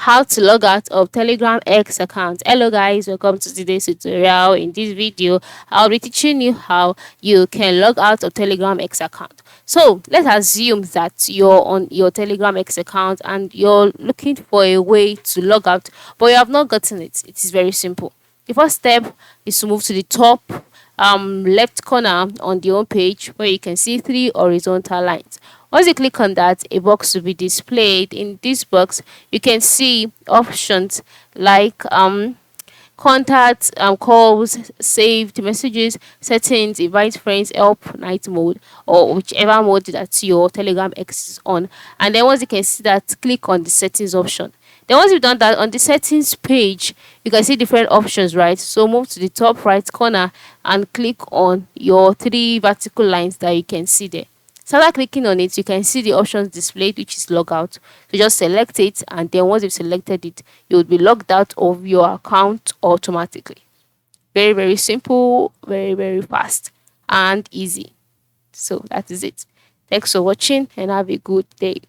how to log out of Telegram X account. Hello guys, welcome to today's tutorial. In this video, I'll be teaching you how you can log out of Telegram X account. So let's assume that you're on your Telegram X account and you're looking for a way to log out, but you have not gotten it. It is very simple. The first step is to move to the top left corner on the home page, where you can see three horizontal lines. Once you click on that, a box will be displayed. In this box, you can see options like contacts, calls, saved messages, settings, invite friends, help, night mode, or whichever mode that your Telegram X is on. And then once you can see that, click on the settings option. Then once you've done that, on the settings page, you can see different options, right? So move to the top right corner and click on your three vertical lines that you can see there. So after clicking on it, you can see the options displayed, which is log out. So just select it, and then once you've selected it, you will be logged out of your account automatically. Very, very simple, very, very fast and easy. So that is it. Thanks for watching and have a good day.